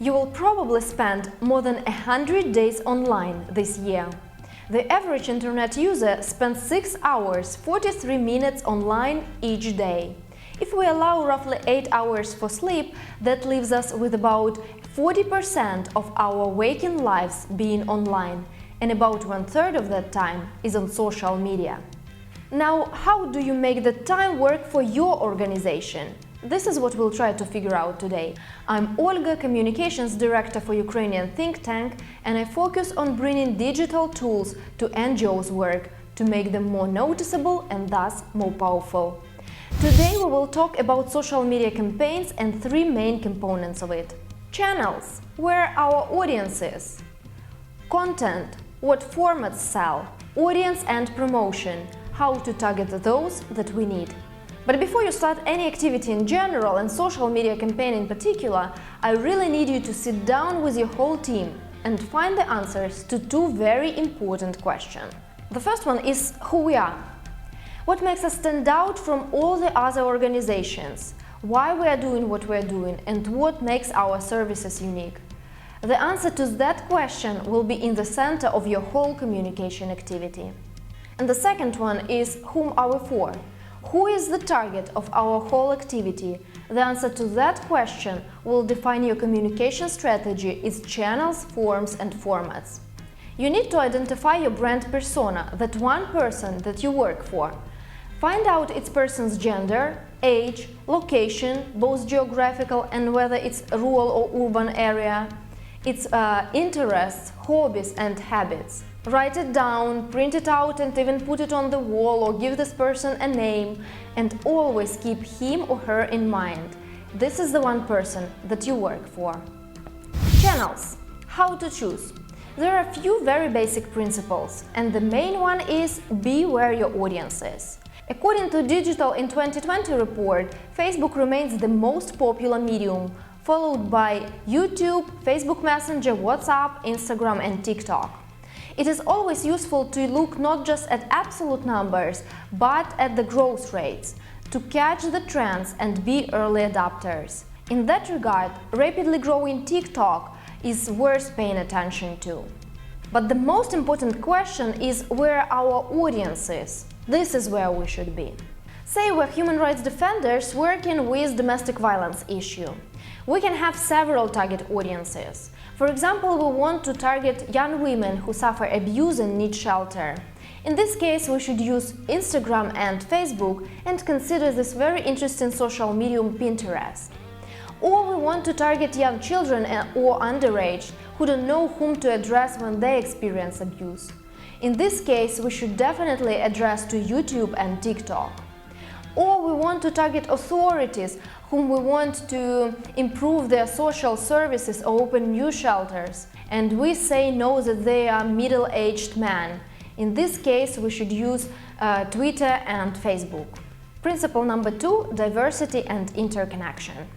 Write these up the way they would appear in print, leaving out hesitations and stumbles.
You will probably spend more than 100 days online this year. The average internet user spends 6 hours 43 minutes online each day. If we allow roughly 8 hours for sleep, that leaves us with about 40% of our waking lives being online, and about 1/3 of that time is on social media. Now, how do you make the time work for your organization? This is what we'll try to figure out today. I'm Olga, Communications Director for Ukrainian think tank, and I focus on bringing digital tools to NGOs' work to make them more noticeable and thus more powerful. Today we will talk about social media campaigns and 3 main components of it. Channels, where our audience is. Content, what formats sell. Audience and promotion, how to target those that we need. But before you start any activity in general and social media campaign in particular, I really need you to sit down with your whole team and find the answers to 2 very important questions. The first one is who we are. What makes us stand out from all the other organizations? Why we are doing what we are doing and what makes our services unique? The answer to that question will be in the center of your whole communication activity. And the second one is whom are we for? Who is the target of our whole activity? The answer to that question will define your communication strategy, its channels, forms and formats. You need to identify your brand persona, that one person that you work for. Find out its person's gender, age, location, both geographical and whether it's rural or urban area, its interests, hobbies and habits. Write it down, print it out and even put it on the wall or give this person a name, and always keep him or her in mind. This is the one person that you work for. Channels. How to choose. There are a few very basic principles, and the main one is be where your audience is. According to Digital in 2020 report, Facebook remains the most popular medium, followed by YouTube, Facebook Messenger, WhatsApp, Instagram and TikTok. It is always useful to look not just at absolute numbers, but at the growth rates, to catch the trends and be early adopters. In that regard, rapidly growing TikTok is worth paying attention to. But the most important question is where our audience is. This is where we should be. Say we're human rights defenders working with domestic violence issue. We can have several target audiences. For example, we want to target young women who suffer abuse and need shelter. In this case, we should use Instagram and Facebook and consider this very interesting social medium Pinterest. Or we want to target young children or underage who don't know whom to address when they experience abuse. In this case, we should definitely address to YouTube and TikTok. Or we want to target authorities whom we want to improve their social services or open new shelters, and we say no that they are middle-aged men. In this case, we should use Twitter and Facebook. Principle number 2, diversity and interconnection.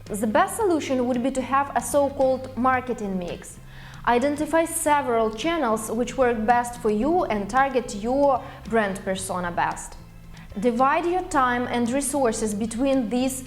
The best solution would be to have a so-called marketing mix. Identify several channels which work best for you and target your brand persona best. Divide your time and resources between these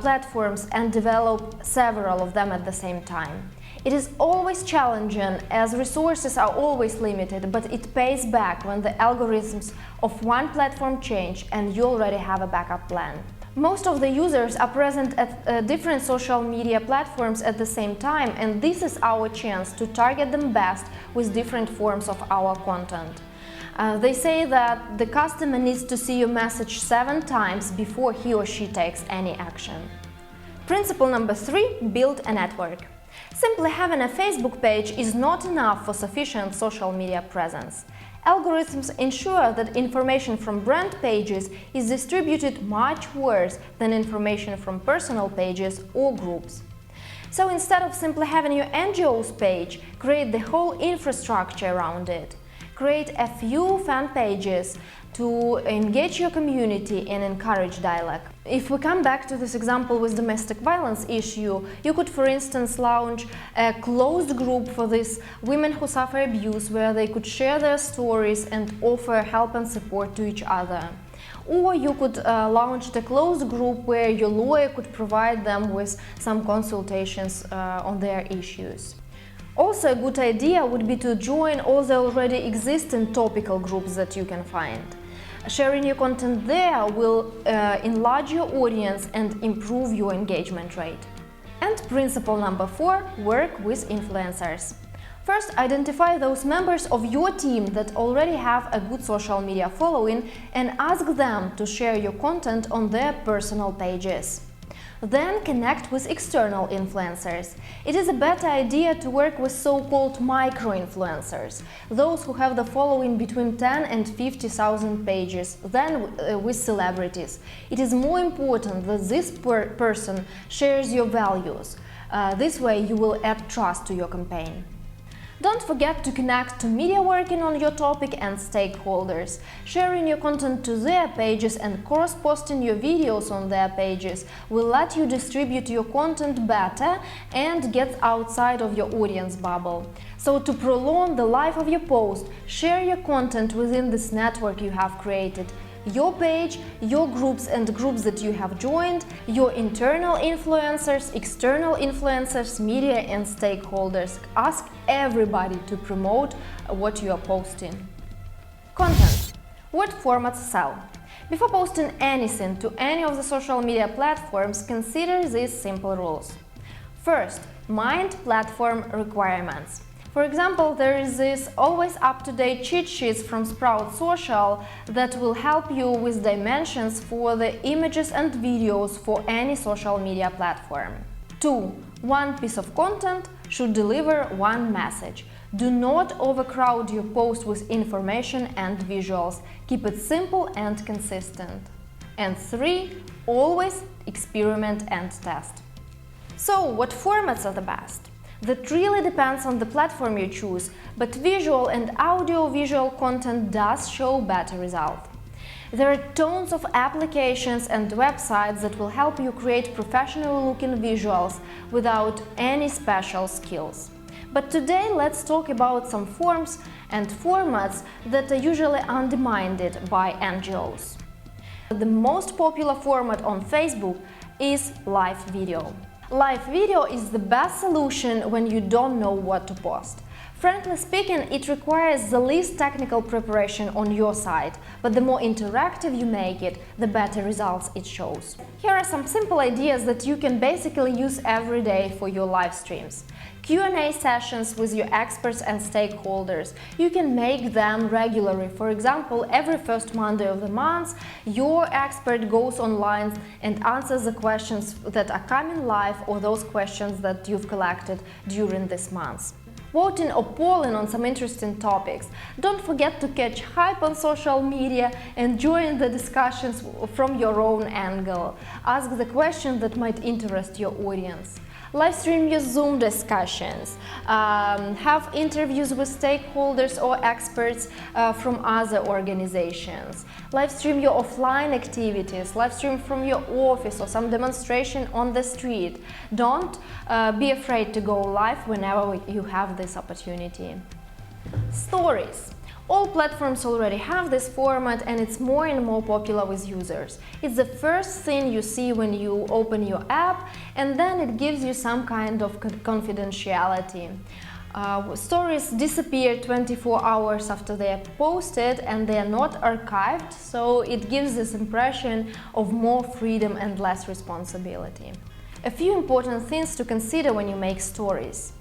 platforms and develop several of them at the same time. It is always challenging as resources are always limited, but it pays back when the algorithms of one platform change and you already have a backup plan. Most of the users are present at different social media platforms at the same time, and this is our chance to target them best with different forms of our content. They say that the customer needs to see your message 7 times before he or she takes any action. Principle number 3, build a network. Simply having a Facebook page is not enough for sufficient social media presence. Algorithms ensure that information from brand pages is distributed much worse than information from personal pages or groups. So instead of simply having your NGO's page, create the whole infrastructure around it. Create a few fan pages to engage your community and encourage dialogue. If we come back to this example with domestic violence issue, you could, for instance, launch a closed group for these women who suffer abuse, where they could share their stories and offer help and support to each other. or you could launch a closed group where your lawyer could provide them with some consultations on their issues. Also, a good idea would be to join all the already existing topical groups that you can find. Sharing your content there will enlarge your audience and improve your engagement rate. And principle number 4, work with influencers. First, identify those members of your team that already have a good social media following and ask them to share your content on their personal pages. Then connect with external influencers. It is a better idea to work with so-called micro-influencers, those who have the following between 10 and 50,000 pages, than with celebrities. It is more important that this person shares your values. This way you will add trust to your campaign. Don't forget to connect to media working on your topic and stakeholders. Sharing your content to their pages and cross-posting your videos on their pages will let you distribute your content better and get outside of your audience bubble. So to prolong the life of your post, share your content within this network you have created. Your page, your groups and groups that you have joined, your internal influencers, external influencers, media and stakeholders. Ask everybody to promote what you are posting. Content. What formats sell? Before posting anything to any of the social media platforms, consider these simple rules. First, mind platform requirements. For example, there is this always up-to-date cheat sheets from Sprout Social that will help you with dimensions for the images and videos for any social media platform. 2. One piece of content should deliver one message. Do not overcrowd your post with information and visuals. Keep it simple and consistent. And 3. Always experiment and test. So, what formats are the best? That really depends on the platform you choose, but visual and audio-visual content does show better results. There are tons of applications and websites that will help you create professional-looking visuals without any special skills. But today let's talk about some forms and formats that are usually undermined by NGOs. The most popular format on Facebook is live video. Live video is the best solution when you don't know what to post. Frankly speaking, it requires the least technical preparation on your side, but the more interactive you make it, the better results it shows. Here are some simple ideas that you can basically use every day for your live streams. Q&A sessions with your experts and stakeholders. You can make them regularly. For example, every first Monday of the month, your expert goes online and answers the questions that are coming live or those questions that you've collected during this month. Voting or polling on some interesting topics. Don't forget to catch hype on social media and join the discussions from your own angle. Ask the questions that might interest your audience. Live stream your Zoom discussions, have interviews with stakeholders or experts from other organizations. Live stream your offline activities, live stream from your office or some demonstration on the street. Don't be afraid to go live whenever you have this opportunity. Stories. All platforms already have this format and it's more and more popular with users. It's the first thing you see when you open your app, and then it gives you some kind of confidentiality. Stories disappear 24 hours after they are posted and they are not archived, so it gives this impression of more freedom and less responsibility. A few important things to consider when you make stories.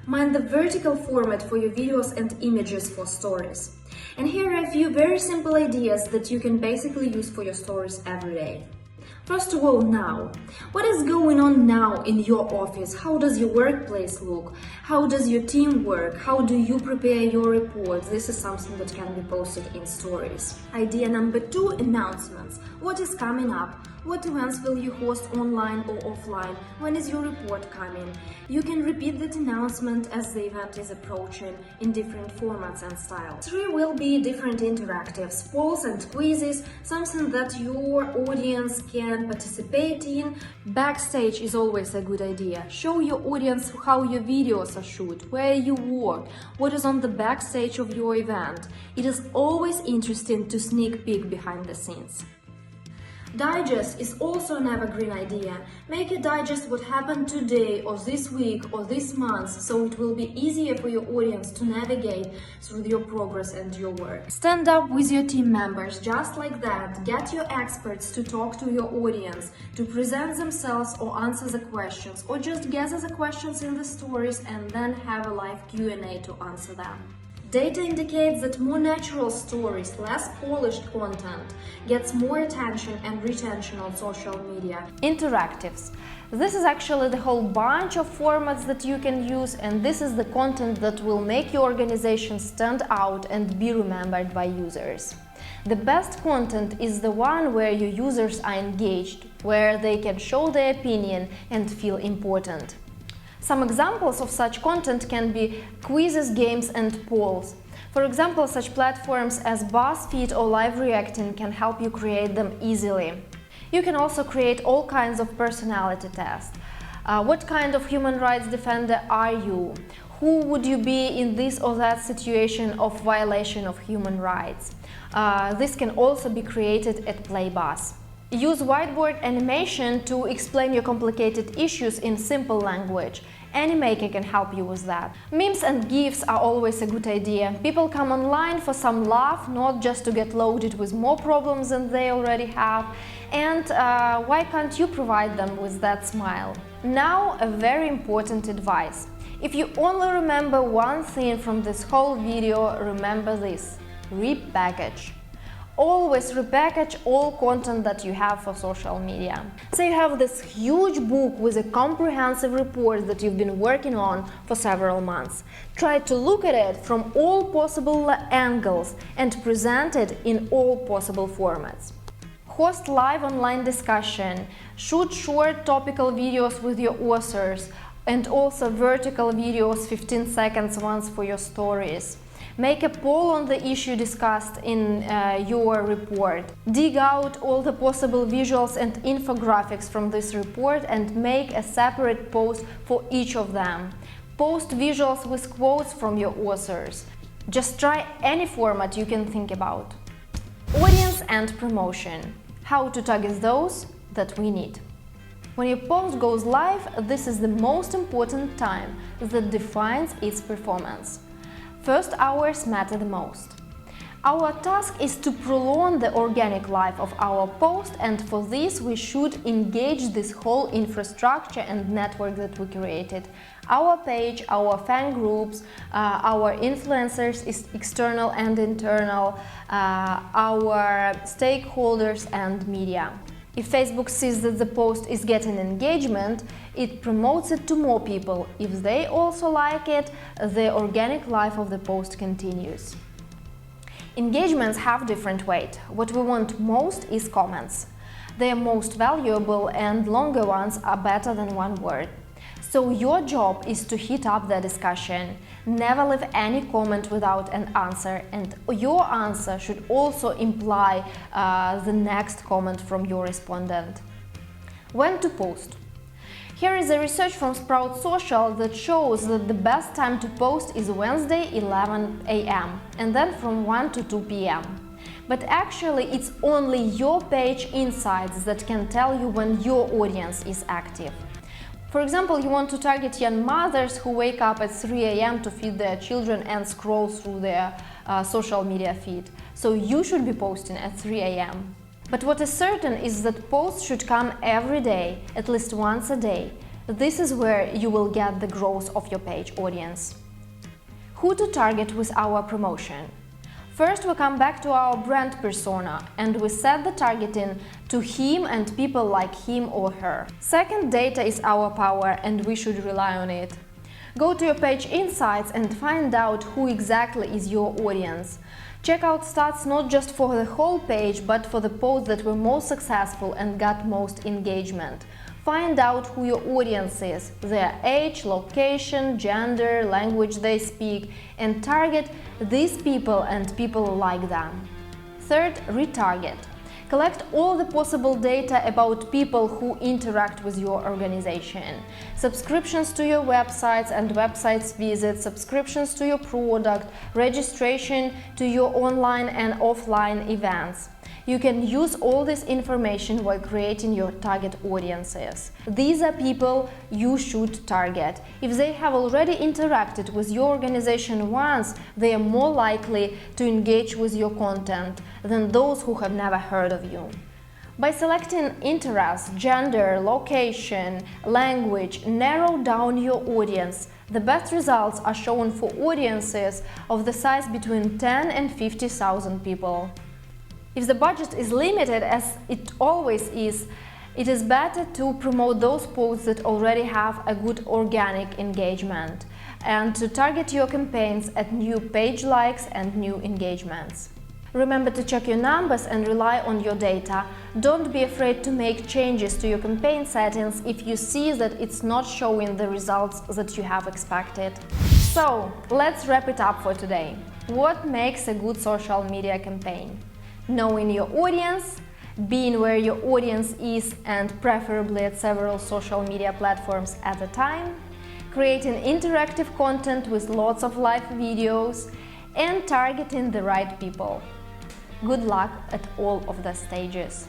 Mind the vertical format for your videos and images for stories. And here are a few very simple ideas that you can basically use for your stories every day. First of all, now. What is going on now in your office? How does your workplace look? How does your team work? How do you prepare your reports? This is something that can be posted in stories. Idea number 2, announcements. What is coming up? What events will you host online or offline? When is your report coming? You can repeat that announcement as the event is approaching in different formats and styles. 3 will be different interactives, polls and quizzes, something that your audience can participate in. Backstage is always a good idea. Show your audience how your videos are shot, where you work, what is on the backstage of your event. It is always interesting to sneak peek behind the scenes. Digest is also an evergreen idea. Make a digest what happened today or this week or this month, so it will be easier for your audience to navigate through your progress and your work. Stand up with your team members just like that. Get your experts to talk to your audience, to present themselves or answer the questions, or just gather the questions in the stories and then have a live Q&A to answer them. Data indicates that more natural stories, less polished content, gets more attention and retention on social media. Interactives. This is actually the whole bunch of formats that you can use, and this is the content that will make your organization stand out and be remembered by users. The best content is the one where your users are engaged, where they can show their opinion and feel important. Some examples of such content can be quizzes, games, and polls. For example, such platforms as BuzzFeed or LiveReacting can help you create them easily. You can also create all kinds of personality tests. What kind of human rights defender are you? Who would you be in this or that situation of violation of human rights? This can also be created at PlayBuzz. Use whiteboard animation to explain your complicated issues in simple language. Animaker can help you with that. Memes and GIFs are always a good idea. People come online for some laugh, not just to get loaded with more problems than they already have. And why can't you provide them with that smile? Now, a very important advice. If you only remember one thing from this whole video, remember this: repackage. Always repackage all content that you have for social media. Say you have this huge book with a comprehensive report that you've been working on for several months. Try to look at it from all possible angles and present it in all possible formats. Host live online discussion, shoot short topical videos with your authors, and also vertical videos, 15 seconds ones for your stories. Make a poll on the issue discussed in your report. Dig out all the possible visuals and infographics from this report and make a separate post for each of them. Post visuals with quotes from your authors. Just try any format you can think about. Audience and promotion. How to target those that we need. When your post goes live, this is the most important time that defines its performance. First hours matter the most. Our task is to prolong the organic life of our post, and for this we should engage this whole infrastructure and network that we created. Our page, our fan groups, our influencers, external and internal, our stakeholders and media. If Facebook sees that the post is getting engagement, it promotes it to more people. If they also like it, the organic life of the post continues. Engagements have different weight. What we want most is comments. They are most valuable and longer ones are better than one word. So your job is to heat up the discussion. Never leave any comment without an answer, and your answer should also imply the next comment from your respondent. When to post? Here is a research from Sprout Social that shows that the best time to post is Wednesday 11 a.m. and then from 1 to 2 p.m. But actually it's only your page insights that can tell you when your audience is active. For example, you want to target young mothers who wake up at 3 a.m. to feed their children and scroll through their social media feed. So you should be posting at 3 a.m. But what is certain is that posts should come every day, at least once a day. This is where you will get the growth of your page audience. Who to target with our promotion? First, we come back to our brand persona and we set the targeting to him and people like him or her. Second, data is our power and we should rely on it. Go to your page insights and find out who exactly is your audience. Check out stats not just for the whole page, but for the posts that were most successful and got most engagement. Find out who your audience is, their age, location, gender, language they speak, and target these people and people like them. Third, retarget. Collect all the possible data about people who interact with your organization. Subscriptions to your websites and websites visits, subscriptions to your product, registration to your online and offline events. You can use all this information while creating your target audiences. These are people you should target. If they have already interacted with your organization once, they are more likely to engage with your content than those who have never heard of you. By selecting interests, gender, location, language, narrow down your audience. The best results are shown for audiences of the size between 10 and 50,000 people. If the budget is limited, as it always is, it is better to promote those posts that already have a good organic engagement and to target your campaigns at new page likes and new engagements. Remember to check your numbers and rely on your data. Don't be afraid to make changes to your campaign settings if you see that it's not showing the results that you have expected. So, let's wrap it up for today. What makes a good social media campaign? Knowing your audience, being where your audience is and preferably at several social media platforms at a time, creating interactive content with lots of live videos, and targeting the right people. Good luck at all of the stages.